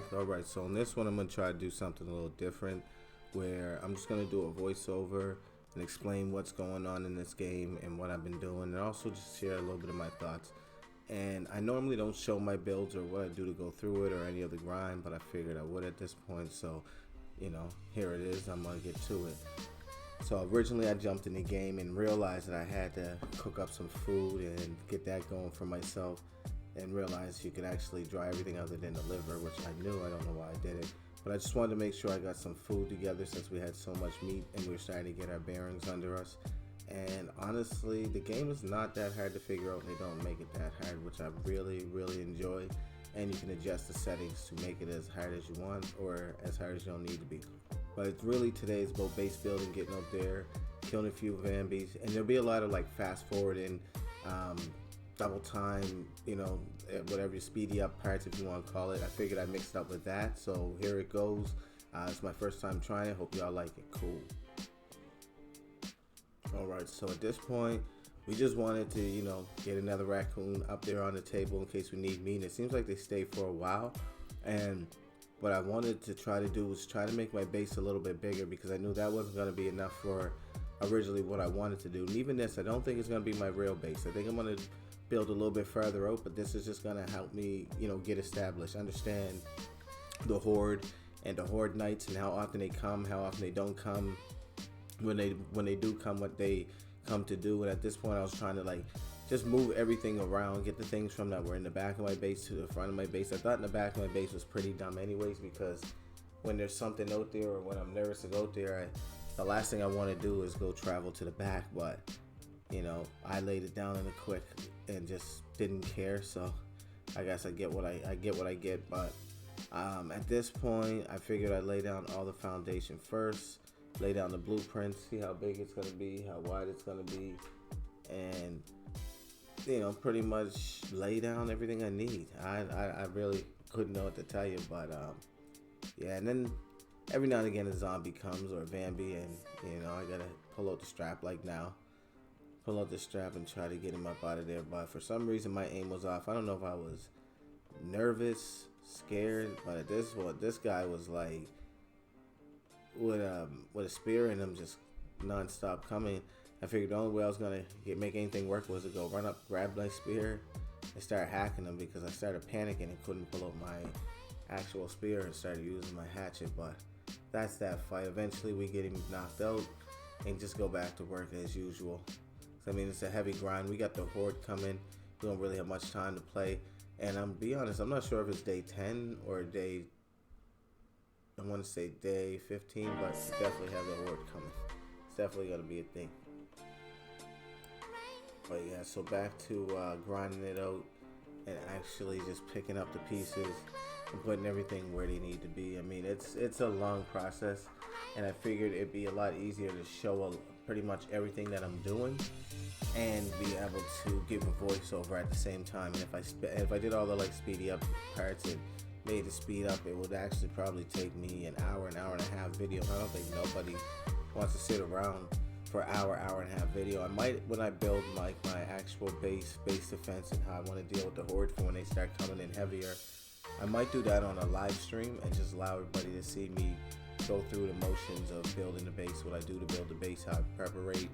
back. Alright, so in this one I'm going to try to do something a little different, where I'm just going to do a voiceover and explain what's going on in this game and what I've been doing, and also just share a little bit of my thoughts. And I normally don't show my builds or what I do to go through it or any of the grind, but I figured I would at this point, so you know, here it is. I'm going to get to it. So originally I jumped in the game and realized that I had to cook up some food and get that going for myself, and realized you could actually dry everything other than the liver, which I knew. I don't know why I did it, but I just wanted to make sure I got some food together since we had so much meat and we were starting to get our bearings under us. And honestly, the game is not that hard to figure out, and they don't make it that hard, which I really enjoy. And you can adjust the settings to make it as hard as you want or as hard as you don't need to be. But it's really, today is about base building, getting out there, killing a few Vambies, and there'll be a lot of like fast forwarding, double time, you know, whatever your speedy up parts, if you want to call it. I figured I mixed up with that, so here it goes. It's my first time trying it. Hope y'all like it. Cool. Alright, so at this point we just wanted to, you know, get another raccoon up there on the table in case we need meat. And it seems like they stay for a while, and what I wanted to try to do was try to make my base a little bit bigger, because I knew that wasn't going to be enough for originally what I wanted to do. And even this, I don't think it's going to be my real base. I think I'm going to build a little bit further out, but this is just going to help me, you know, get established, understand the Horde and the Horde Knights and how often they come, how often they don't come, when they do come, what they come to do. And at this point I was trying to like just move everything around, get the things from that were in the back of my base to the front of my base. I thought in the back of my base was pretty dumb anyways, because when there's something out there or when I'm nervous to go out there, the last thing I want to do is go travel to the back. But you know, I laid it down in a quick and just didn't care, so I guess I get what I get. But at this point I figured I'd lay down all the foundation first, lay down the blueprint, see how big it's going to be, how wide it's going to be, and you know, pretty much lay down everything I need. I really couldn't know what to tell you, but yeah. And then every now and again a zombie comes or a Vambi, and you know, I gotta pull out the strap, like now, pull out the strap and try to get him up out of there. But for some reason my aim was off. I don't know if I was nervous, scared, but at this one, this guy was like with a spear in him, just non-stop coming. I figured the only way I was gonna make anything work was to go run up, grab my spear, and start hacking him, because I started panicking and couldn't pull out my actual spear and started using my hatchet. But that's that fight. Eventually we get him knocked out and just go back to work as usual. So, I mean, it's a heavy grind. We got the Horde coming. We don't really have much time to play, and I'm be honest, I'm not sure if it's day 10 or day, I want to say day 15, but we definitely have the Horde coming. It's definitely going to be a thing. But yeah, so back to grinding it out and actually just picking up the pieces and putting everything where they need to be. I mean, it's a long process, and I figured it'd be a lot easier to show pretty much everything that I'm doing and be able to give a voiceover at the same time. And if I did all the like speedy up parts and made it speed up, it would actually probably take me an hour and a half video. I don't think nobody wants to sit around for hour and a half video. I might, when I build like my actual base defense and how I want to deal with the Horde for when they start coming in heavier, I might do that on a live stream and just allow everybody to see me go through the motions of building the base, what I do to build the base, how I preparate.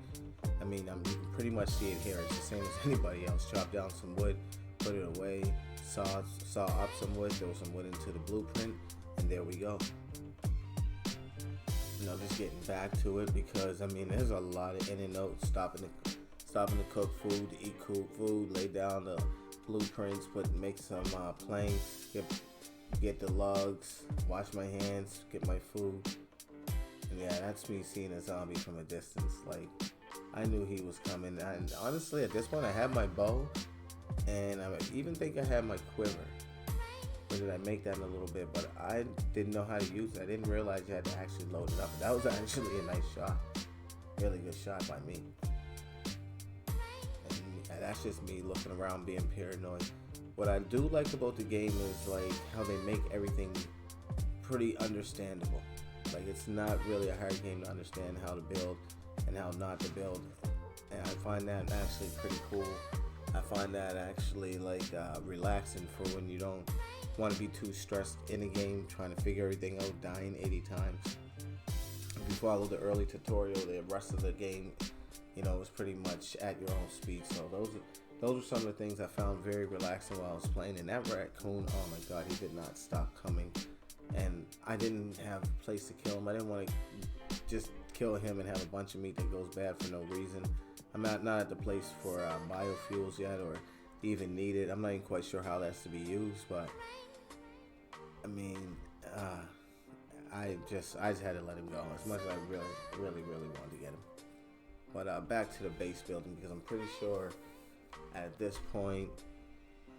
I mean, you can pretty much see it here. It's the same as anybody else. Chop down some wood, put it away, saw up some wood, throw some wood into the blueprint, and there we go. You know, just getting back to it, because I mean, there's a lot of in and out, stopping to cook food, to eat cool food, lay down the blueprints, make some planks, get the logs, wash my hands, get my food. And yeah, that's me seeing a zombie from a distance. Like, I knew he was coming, and honestly at this point I had my bow, and I even think I had my quiver. Or did I make that in a little bit? But I didn't know how to use it. I didn't realize you had to actually load it up. That was actually a nice shot. Really good shot by me. And that's just me looking around being paranoid. What I do like about the game is like how they make everything pretty understandable. Like, it's not really a hard game to understand how to build and how not to build. And I find that actually pretty cool. I find that actually like relaxing for when want to be too stressed in the game, trying to figure everything out, dying 80 times. If you follow the early tutorial, the rest of the game, is pretty much at your own speed. So those are some of the things I found very relaxing while I was playing. And that raccoon, oh my god, he did not stop coming. And I didn't have a place to kill him. I didn't want to just kill him and have a bunch of meat that goes bad for no reason. I'm not at the place for biofuels yet, or even needed. I'm not even quite sure how that's to be used, but I mean, I just had to let him go as much as I really wanted to get him. But back to the base building, because I'm pretty sure at this point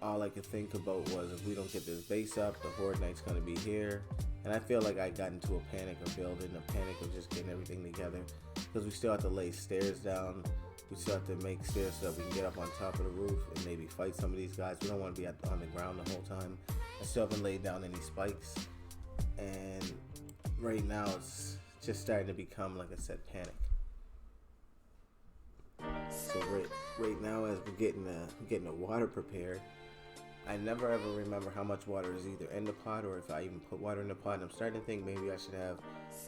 all I could think about was, if we don't get this base up, the Horde Knight's going to be here. And I feel like I got into a panic of building, a panic of just getting everything together, because we still have to lay stairs down. We still have to make stairs so that we can get up on top of the roof and maybe fight some of these guys. We don't want to be on the ground the whole time. I still haven't laid down any spikes. And right now it's just starting to become, like I said, panic. So right now, as we're getting the water prepared, I never ever remember how much water is either in the pot or if I even put water in the pot. And I'm starting to think maybe I should have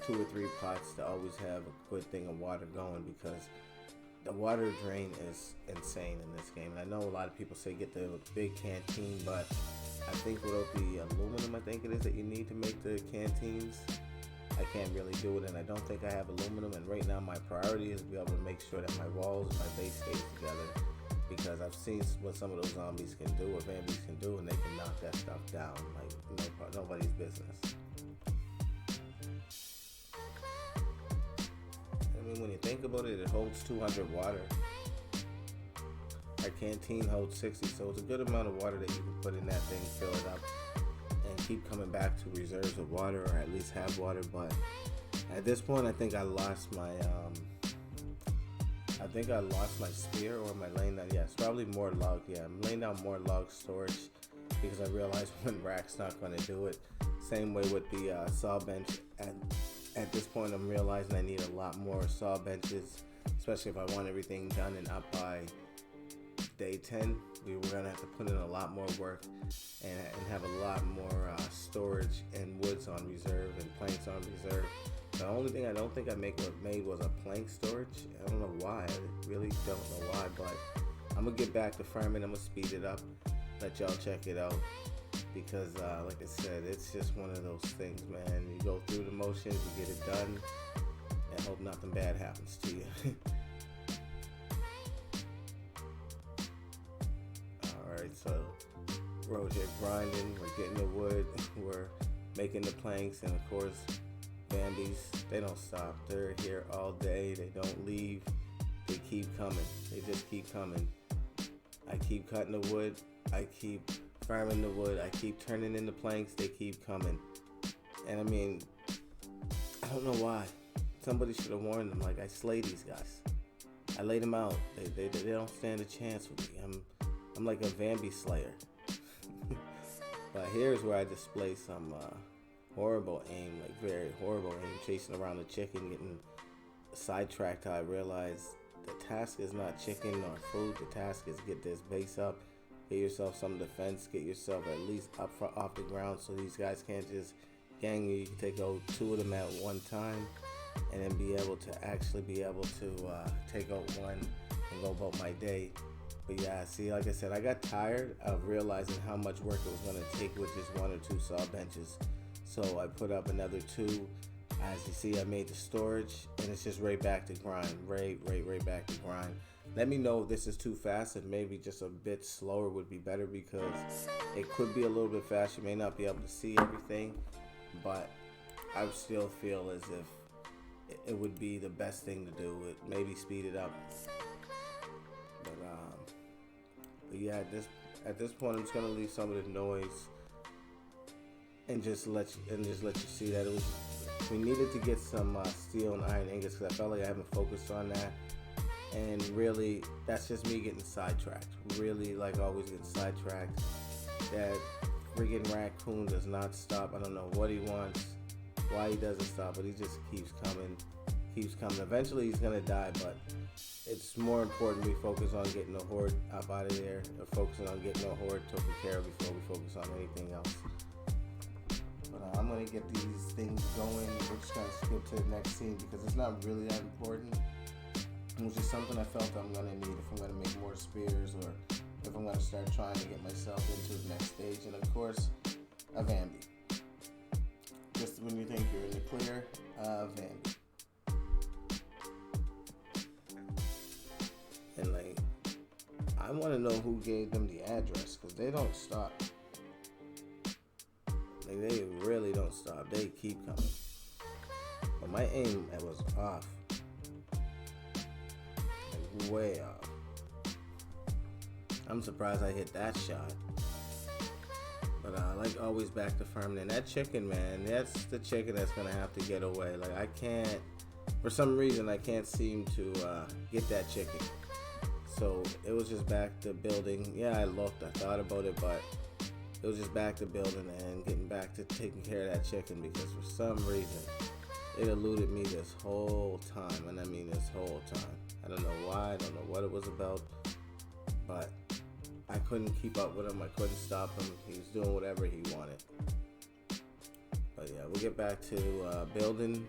2 or 3 pots to always have a good thing of water going, because the water drain is insane in this game. And I know a lot of people say get the big canteen, but I think without the aluminum, I think it is, that you need to make the canteens, I can't really do it, and I don't think I have aluminum. And right now my priority is to be able to make sure that my walls and my base stays together, because I've seen what some of those zombies can do, or zombies can do, and they can knock that stuff down like nobody's business. I mean, when you think about it, it holds 200 water. Our canteen holds 60, so it's a good amount of water that you can put in that thing, fill it up, and keep coming back to reserves of water, or at least have water. But at this point, I think I lost my spear, or my laying down. Yeah, it's probably more log. Yeah, I'm laying down more log storage, because I realized one rack's not going to do it. Same way with the saw bench. At this point, I'm realizing I need a lot more saw benches, especially if I want everything done and up by day 10. We were going to have to put in a lot more work and have a lot more storage and woods on reserve and planks on reserve. The only thing I don't think I made was a plank storage. I don't know why. I really don't know why, but I'm going to get back to farming. I'm going to speed it up, let y'all check it out. Because like I said, it's just one of those things, man. You go through the motions, you get it done, and hope nothing bad happens to you. Alright, so we're out here grinding, we're getting the wood, we're making the planks, and of course, Bambies, they don't stop. They're here all day, they don't leave, they keep coming, they just keep coming. I keep cutting the wood, I keep farming the wood, I keep turning in the planks, they keep coming. And I mean, I don't know why. Somebody should have warned them. Like, I slay these guys. I laid them out. They don't stand a chance with me. I'm like a Bambi slayer. But here's where I display some horrible aim, like very horrible aim, chasing around the chicken, getting sidetracked. I realized the task is not chicken or food. The task is get this base up. Get yourself some defense, get yourself at least up off the ground so these guys can't just gang you. You can take out 2 of them at one time, and then be able to take out one and go about my day. But yeah, see, like I said, I got tired of realizing how much work it was going to take with just 1 or 2 saw benches. So I put up another 2. As you see, I made the storage, and it's just right back to grind, right back to grind. Let me know if this is too fast, and maybe just a bit slower would be better, because it could be a little bit fast. You may not be able to see everything, but I still feel as if it would be the best thing to do. It maybe speed it up. But yeah, at this point, I'm just gonna leave some of the noise and just let you see that it was. We needed to get some steel and iron ingots, because I felt like I haven't focused on that. And really, that's just me getting sidetracked. Really, like always, getting sidetracked. That friggin' raccoon does not stop. I don't know what he wants, why he doesn't stop, but he just keeps coming. Eventually, he's gonna die, but it's more important we focus on getting the horde up out of there, or focusing on getting the horde taken care of before we focus on anything else. But I'm gonna get these things going. We're just gonna skip to the next scene because it's not really that important. It was just something I felt I'm gonna need if I'm gonna make more spears, or if I'm gonna start trying to get myself into the next stage. And of course, a Vambi. Just when you think you're in the clear, Vambi. And like, I want to know who gave them the address, because they don't stop. Like, they really don't stop. They keep coming. But my aim was off. Like, way off. I'm surprised I hit that shot. But like always, back to farming. And that chicken, man, that's the chicken that's going to have to get away. Like, I can't, for some reason, I can't seem to get that chicken. So it was just back to building. Yeah, I thought about it, but it was just back to building and getting back to taking care of that chicken, because for some reason it eluded me this whole time. And I mean this whole time. I don't know why, I don't know what it was about, but I couldn't keep up with him. I couldn't stop him. He was doing whatever he wanted. But yeah, we'll get back to building,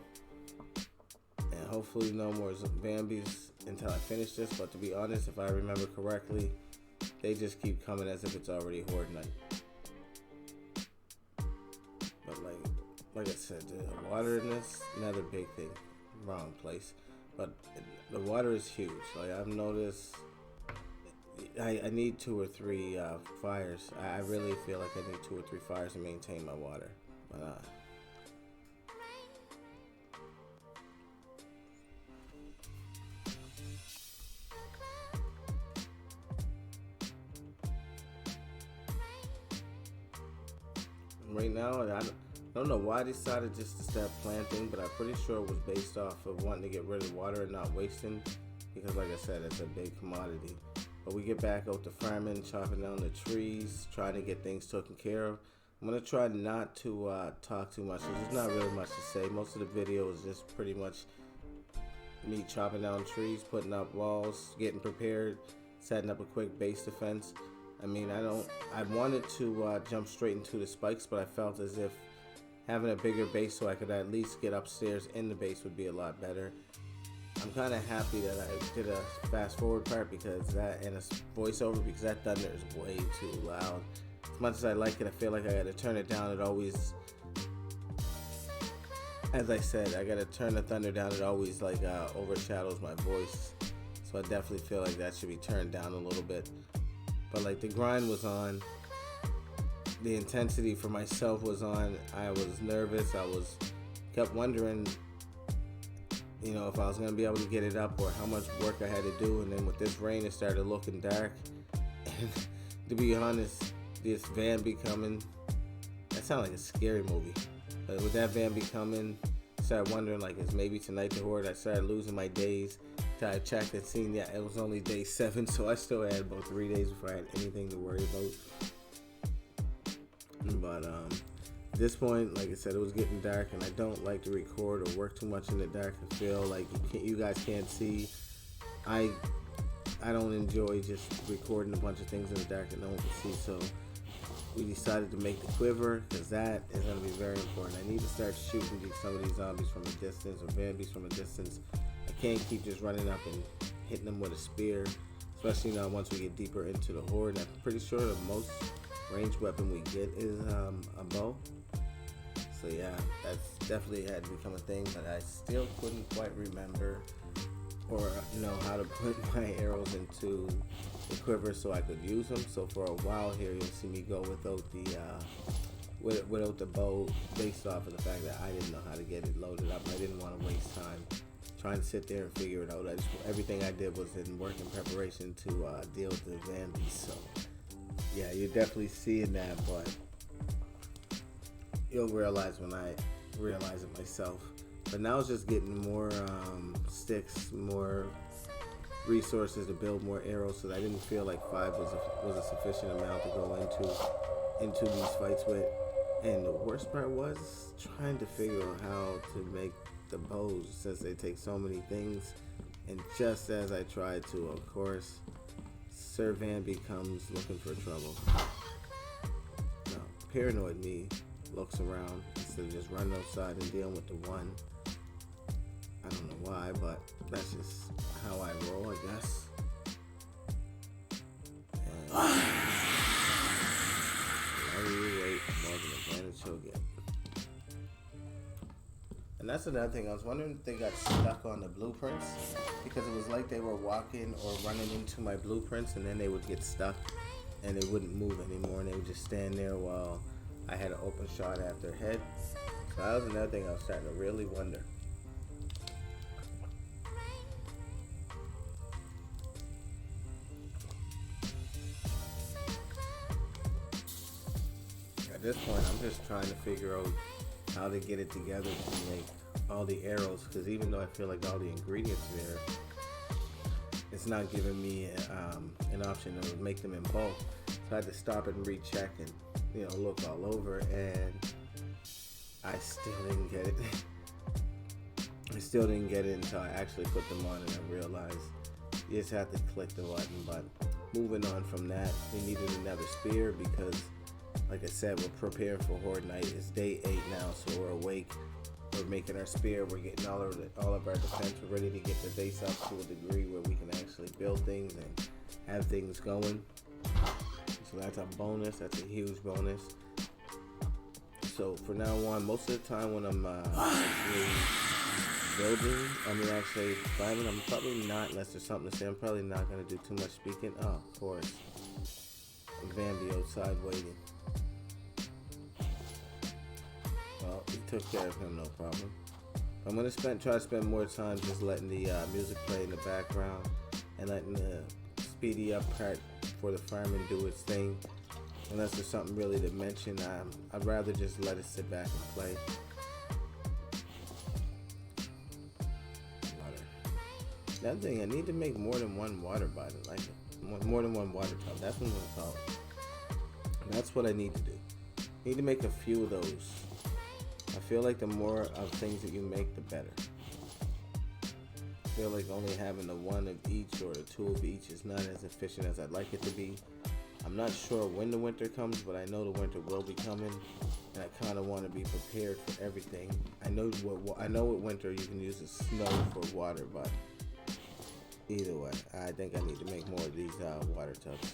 and hopefully no more Vambis until I finish this. But to be honest, if I remember correctly, they just keep coming as if it's already horde night. But like I said, the water in this, another big thing. Wrong place. But the water is huge. Like, I've noticed, I need 2 or 3 fires. I really feel like I need 2 or 3 fires to maintain my water. But right now, I don't know why I decided just to start planting, but I'm pretty sure it was based off of wanting to get rid of water and not wasting, because like I said, it's a big commodity. But we get back out to farming, chopping down the trees, trying to get things taken care of. I'm going to try not to talk too much. There's not really much to say. Most of the video is just pretty much me chopping down trees, putting up walls, getting prepared, setting up a quick base defense. I mean, I wanted to jump straight into the spikes, but I felt as if having a bigger base so I could at least get upstairs in the base would be a lot better. I'm kind of happy that I did a fast forward part, because that, and a voiceover, because that thunder is way too loud. As much as I like it, I feel like I gotta turn it down. It always, as I said, I gotta turn the thunder down. It always like overshadows my voice. So I definitely feel like that should be turned down a little bit. But like, the grind was on. The intensity for myself was on. I was nervous. Kept wondering, you know, if I was going to be able to get it up, or how much work I had to do. And then with this rain, it started looking dark. And to be honest, this Vambi coming, that sounded like a scary movie. But with that Vambi coming, I started wondering, like, is maybe tonight the horde? I started losing my days. Till I checked and seen, yeah, it was only day 7, so I still had about 3 days before I had anything to worry about. But at this point, like I said, it was getting dark, and I don't like to record or work too much in the dark. I feel like you guys can't see. I don't enjoy just recording a bunch of things in the dark that no one can see. So we decided to make the quiver, because that is going to be very important. I need to start shooting some of these zombies from a distance, or Vambies from a distance. I can't keep just running up and hitting them with a spear, especially now once we get deeper into the horde. I'm pretty sure the most ranged weapon we get is a bow. So yeah, that's definitely had to become a thing, but I still couldn't quite remember or know how to put my arrows into the quiver so I could use them. So for a while here, you'll see me go without the bow, based off of the fact that I didn't know how to get it loaded up. I didn't want to waste time trying to sit there and figure it out. Everything I did was in work in preparation to deal with the Vambies. So yeah, you're definitely seeing that, but you'll realize when I realize it myself. But now it's just getting more sticks, more resources to build more arrows, so that I didn't feel like 5 was a sufficient amount to go into these fights with. And the worst part was trying to figure out how to make the bows, since they take so many things. And just as I try to, of course, Sir Van becomes looking for trouble. Now, paranoid me looks around instead of just running outside and dealing with the one. I don't know why, but that's just how I roll, I guess. And while you wait, more than a planet she'll get. And that's another thing. I was wondering if they got stuck on the blueprints, because it was like they were walking or running into my blueprints and then they would get stuck and they wouldn't move anymore and they would just stand there while I had an open shot at their head. So that was another thing I was starting to really wonder. At this point, I'm just trying to figure out how to get it together to make all the arrows, because even though I feel like all the ingredients there, it's not giving me an option to make them in bulk. So I had to stop and recheck and look all over, and I still didn't get it. I still didn't get it until I actually put them on and I realized you just have to click the button. But moving on from that, we needed another spear because, like I said, we're preparing for Horde Night. It's day 8 now, so we're awake. We're making our spear. We're getting all of our defense. We're ready to get the base up to a degree where we can actually build things and have things going. So that's a bonus. That's a huge bonus. So for now on, most of the time when I'm actually building, actually climbing, I'm probably not, unless there's something to say, I'm probably not going to do too much speaking. Oh, of course. Van be outside waiting. Well, we took care of him, no problem. I'm gonna try to spend more time just letting the music play in the background and letting the speedy up part for the fireman do its thing. Unless there's something really to mention, I'd rather just let it sit back and play. Water. That thing, I need to make more than one water bottle, like more than one water tub. That's what I'm gonna call it. That's what I need to do. I need to make a few of those. I feel like the more of things that you make, the better. I feel like only having the one of each or the two of each is not as efficient as I'd like it to be. I'm not sure when the winter comes, but I know the winter will be coming, and I kind of want to be prepared for everything. I know with winter you can use the snow for water, but either way, I think I need to make more of these water tubs.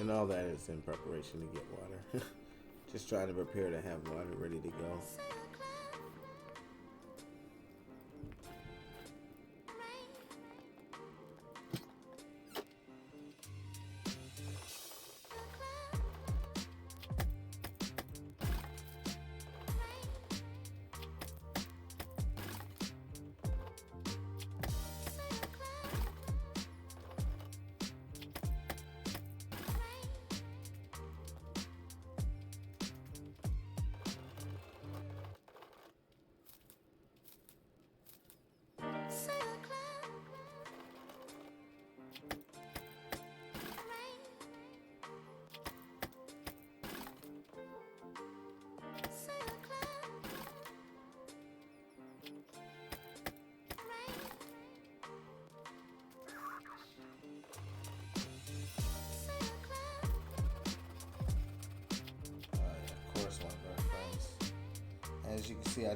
And all that is in preparation to get water. Just trying to prepare to have water ready to go. As you can see,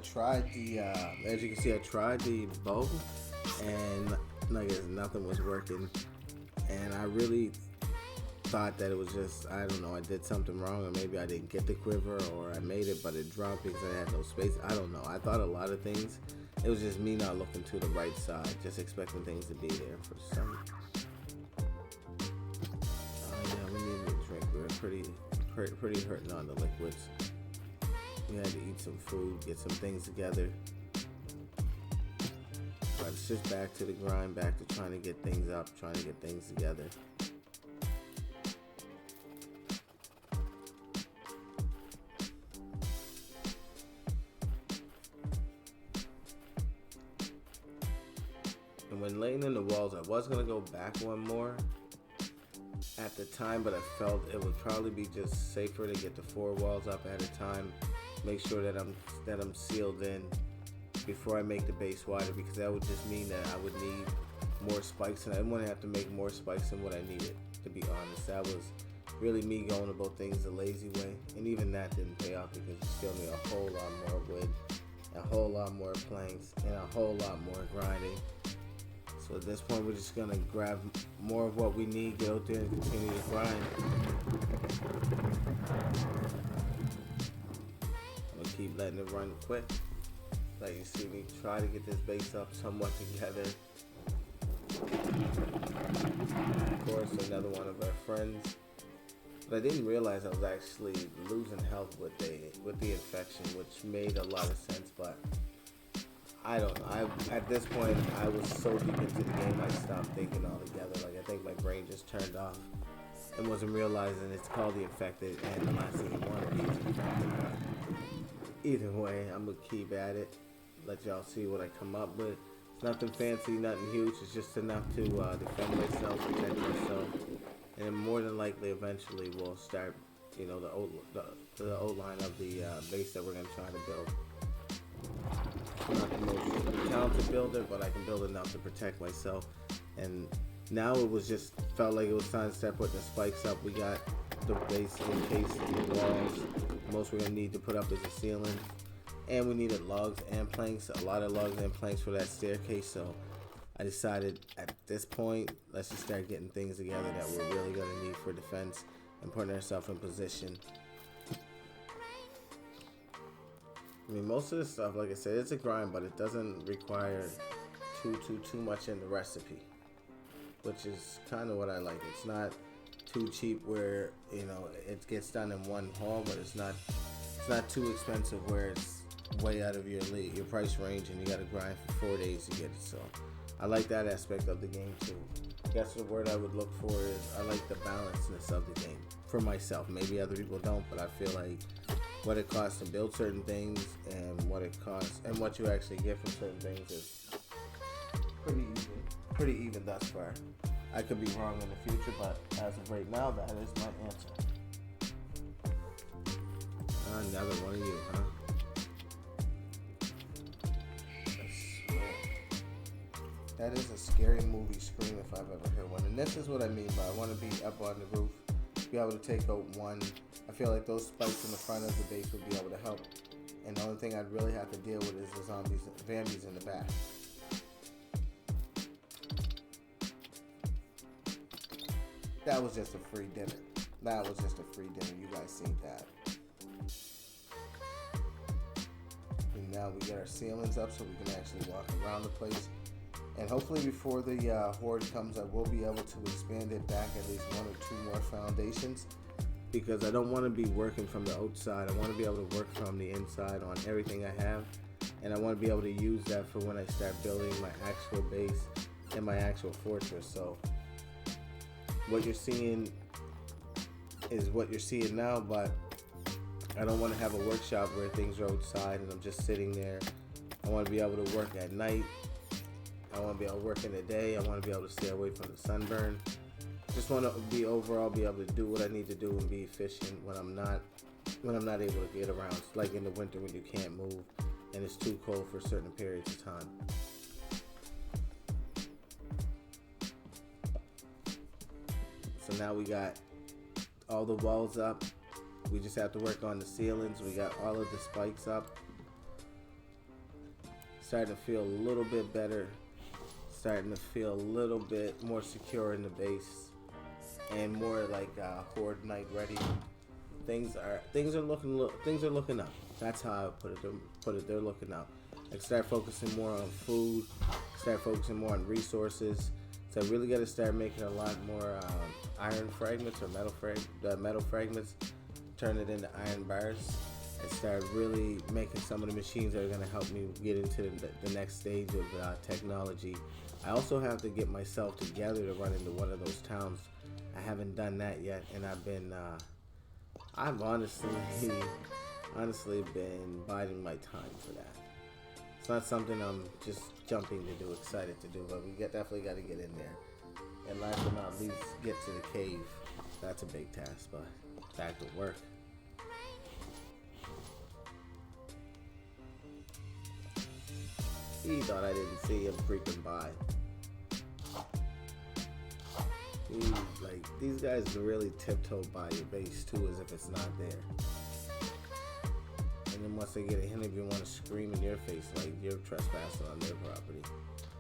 I tried the bow, and nothing was working. And I really thought that it was just, I don't know, I did something wrong, or maybe I didn't get the quiver, or I made it but it dropped because I had no space. I don't know. I thought a lot of things. It was just me not looking to the right side, just expecting things to be there for some. Yeah, we needed a drink. We were pretty hurting on the liquids. We had to eat some food, get some things together. But it's just back to the grind, back to trying to get things up, trying to get things together. And when laying in the walls, I was going to go back one more at the time, but I felt it would probably be just safer to get the 4 walls up at a time make sure that I'm sealed in before I make the base wider, because that would just mean that I would need more spikes, and I didn't want to have to make more spikes than what I needed, to be honest. That was really me going about things the lazy way, and even that didn't pay off because it still need a whole lot more wood, a whole lot more planks, and a whole lot more grinding. So at this point we're just gonna grab more of what we need, get out there and continue to grind. I'm gonna keep letting it run quick. Like you see me try to get this base up somewhat together. Of course, another one of our friends. But I didn't realize I was actually losing health with the infection, which made a lot of sense. But I don't know. At this point, I was so deep into the game, I stopped thinking altogether. Like, I think my brain just turned off and wasn't realizing it's called the infected, and the last thing you want to be is infected. But either way, I'm gonna keep at it. Let y'all see what I come up with. It's nothing fancy, nothing huge. It's just enough to defend myself, protect myself, and then more than likely, eventually, we'll start, you know, the outline of the base that we're gonna try to build. I'm not the most talented builder, but I can build enough to protect myself. And now it was just felt like it was time to start putting the spikes up. We got the base encased in the walls. Most we're gonna need to put up is a ceiling. And we needed logs and planks, a lot of logs and planks for that staircase. So I decided at this point, let's just start getting things together that we're really going to need for defense and putting ourselves in position. I mean, most of the stuff, like I said, it's a grind, but it doesn't require too much in the recipe, which is kind of what I like. It's not too cheap where, you know, it gets done in one haul, but it's not too expensive where it's way out of your price range and you got to grind for 4 days to get it. So I like that aspect of the game too. I guess the word I would look for is I like the balancedness of the game for myself. Maybe other people don't, but I feel like what it costs to build certain things and what it costs and what you actually get from certain things is pretty even thus far. I could be wrong in the future, but as of right now, that is my answer. Another one of you, huh? That is a scary movie scream if I've ever heard one. And this is what I mean by I want to be up on the roof, be able to take out one. I feel like those spikes in the front of the base would be able to help. And the only thing I'd really have to deal with is the zombies in the back. That was just a free dinner. You guys seen that. And now we get our ceilings up so we can actually walk around the place. And hopefully before the horde comes, I will be able to expand it back at least 1 or 2 more foundations, because I don't want to be working from the outside. I want to be able to work from the inside on everything I have, and I want to be able to use that for when I start building my actual base and my actual fortress. So what you're seeing is what you're seeing now, but I don't want to have a workshop where things are outside and I'm just sitting there. I want to be able to work at night. I want to be able to work in the day. I want to be able to stay away from the sunburn. Just want to be able to do what I need to do and be efficient when I'm not able to get around. It's like in the winter when you can't move and it's too cold for certain periods of time. So now we got all the walls up. We just have to work on the ceilings. We got all of the spikes up. Starting to feel a little bit better. Starting to feel a little bit more secure in the base and more like horde night ready. Things are looking up. That's how I put it. They're looking up. I can start focusing more on food. Start focusing more on resources. So I really got to start making a lot more iron fragments or metal fragments. Turn it into iron bars. And start really making some of the machines that are going to help me get into the next stage of technology. I also have to get myself together to run into one of those towns. I haven't done that yet, and I've honestly been biding my time for that. It's not something I'm just jumping to do, excited to do, but we definitely got to get in there. And last but not least, get to the cave. That's a big task, but back to work. He thought I didn't see him creeping by. Like, these guys really tiptoe by your base too, as if it's not there. And then once they get a hint of you, want to scream in your face like you're trespassing on their property.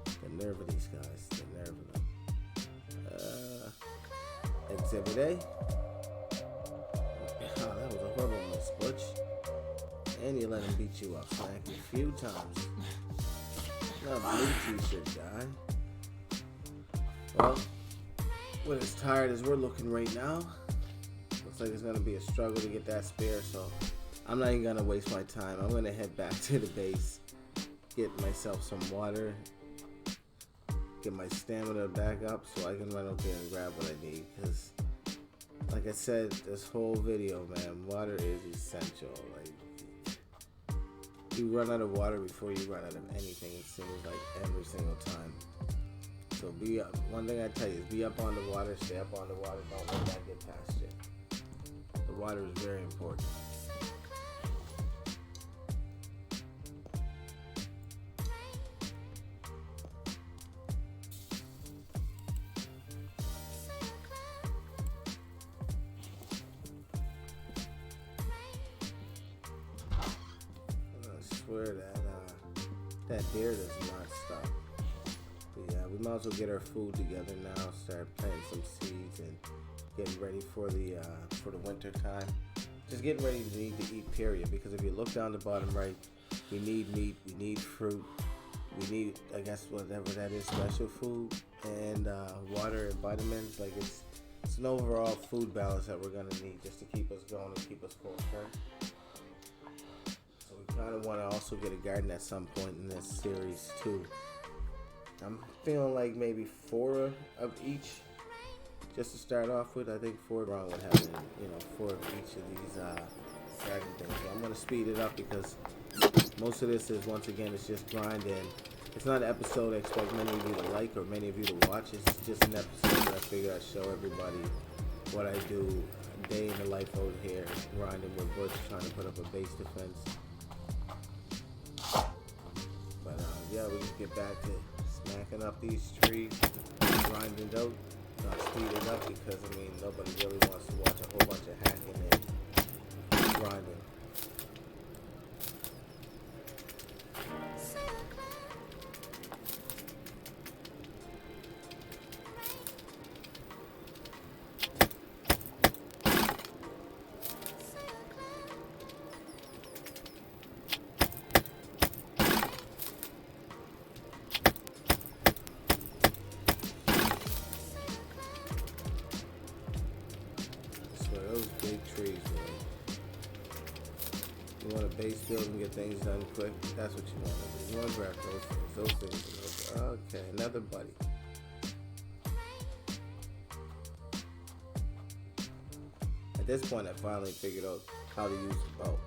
The nerve of these guys. The nerve of them. Exhibit A. Oh, that was a horrible miss, Butch. And you let him beat you up, Smack, a few times. Not a blue t-shirt guy. Well, we're as tired as we're looking right now. Looks like it's going to be a struggle to get that spare, so I'm not even going to waste my time. I'm going to head back to the base, get myself some water, get my stamina back up so I can run up there and grab what I need. Because, like I said, this whole video, man, water is essential. Like, you run out of water before you run out of anything, it seems like, every single time. So be up. One thing I tell you is be up on the water, stay up on the water, don't let that get past you. The water is very important. I swear that deer does not stop. But yeah, we might as well get our food together now, start planting some seeds and getting ready for the winter time. Just getting ready to need to eat, period. Because if you look down the bottom right, we need meat, we need fruit, we need, I guess, whatever that is, special food, and water and vitamins. Like, it's an overall food balance that we're gonna need just to keep us going and keep us full term. So we kind of want to also get a garden at some point in this series too. I'm feeling like maybe 4 of each, just to start off with. I think 4 wrong with having, 4 of each of these garden things. So I'm going to speed it up because most of this is, once again, it's just grinding. It's not an episode I expect many of you to like or many of you to watch. It's just an episode that I figure I'd show everybody what I do a day in the life out here, grinding with Butch, trying to put up a base defense. But yeah, we can get back to smacking up these trees, grinding out. I'll speed it up because, nobody really wants to watch a whole bunch of hacking and grinding. Those big trees, man. You want a base build and get things done quick? That's what you want. You want to grab those things. Okay, another buddy. At this point, I finally figured out how to use the bow.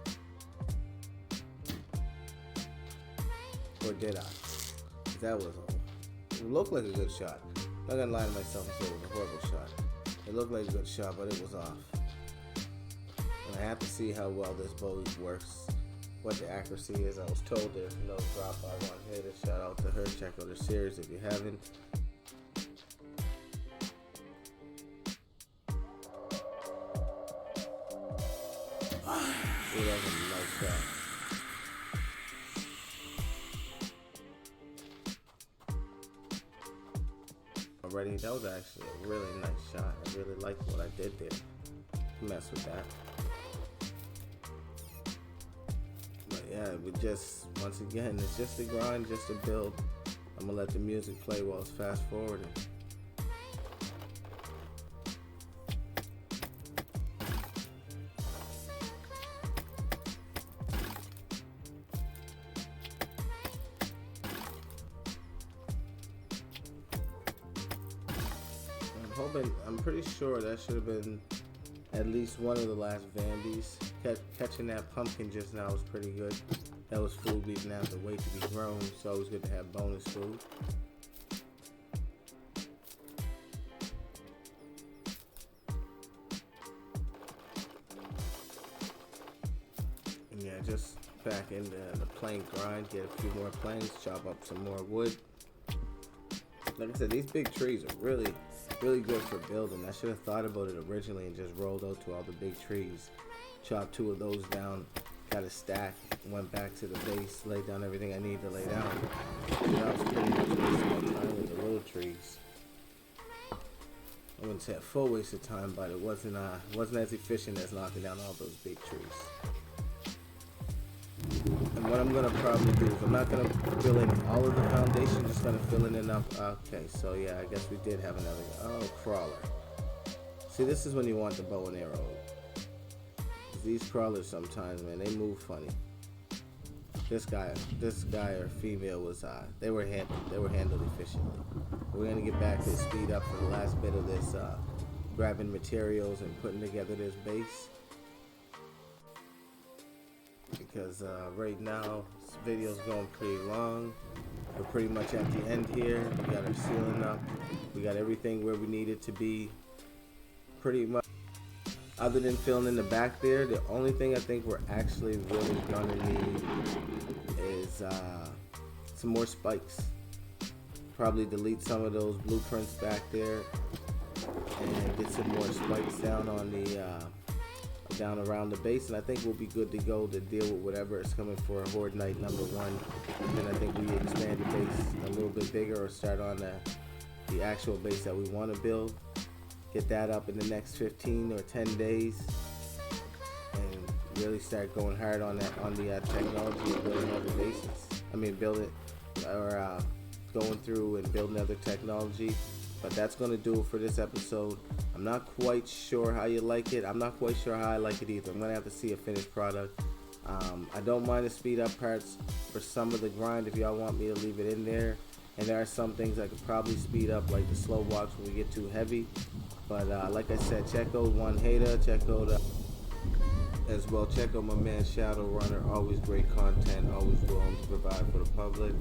Or did I? That was it looked like a good shot. I'm not gonna lie to myself and say it was a horrible shot. It looked like a good shot, but it was off. And I have to see how well this bow works, what the accuracy is. I was told there's no drop by one hitter. Shout out to her. Check out her series if you haven't. Ooh, that was a nice shot. Already, that was actually a really nice shot. I really liked what I did there. Mess with that. But yeah, we just, once again, it's just a grind, just a build. I'm gonna let the music play while it's fast forwarding. I'm pretty sure that should have been at least one of the last Vambies. Catching that pumpkin just now was pretty good. That was food we didn't have to wait to be grown, so it was good to have bonus food. And yeah, just back into the plank grind, get a few more planks, chop up some more wood. Like I said, these big trees are really good for building. I should have thought about it originally and just rolled out to all the big trees. Chopped 2 of those down, got a stack, went back to the base, laid down everything I needed to lay down. That was pretty much wasting my time with the little trees. I wouldn't say a full waste of time, but it wasn't as efficient as knocking down all those big trees. And what I'm gonna probably do is I'm not gonna fill in all of the foundation, just gonna fill in enough. Okay, so yeah, I guess we did have another. Oh, crawler. See, this is when you want the bow and arrow. These crawlers sometimes, man, they move funny. This guy or female was they were handled efficiently. We're gonna get back to the speed up for the last bit of this grabbing materials and putting together this base. Because right now this video's going pretty long. We're pretty much at the end here. We got our ceiling up. We got everything where we need it to be. Pretty much. Other than filling in the back there, the only thing I think we're actually really gonna need is some more spikes. Probably delete some of those blueprints back there and get some more spikes down on the down around the base, and I think we'll be good to go to deal with whatever is coming for Horde Night number 1. And then I think we expand the base a little bit bigger or start on the actual base that we want to build. Get that up in the next 15 or 10 days and really start going hard on the technology of building other bases. I mean, going through and building other technology. But that's going to do it for this episode. I'm not quite sure how you like it. I'm not quite sure how I like it either. I'm going to have to see a finished product. I don't mind the speed up parts for some of the grind if y'all want me to leave it in there. And there are some things I could probably speed up, like the slow walks when we get too heavy. But like I said, check out One Hater, check out as well. Check out my man Shadow Runner. Always great content, always willing to provide for the public.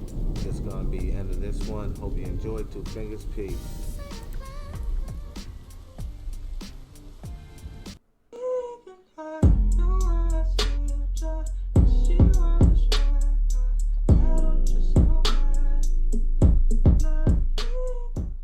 It's gonna be the end of this one. Hope you enjoyed. 2 fingers, peace.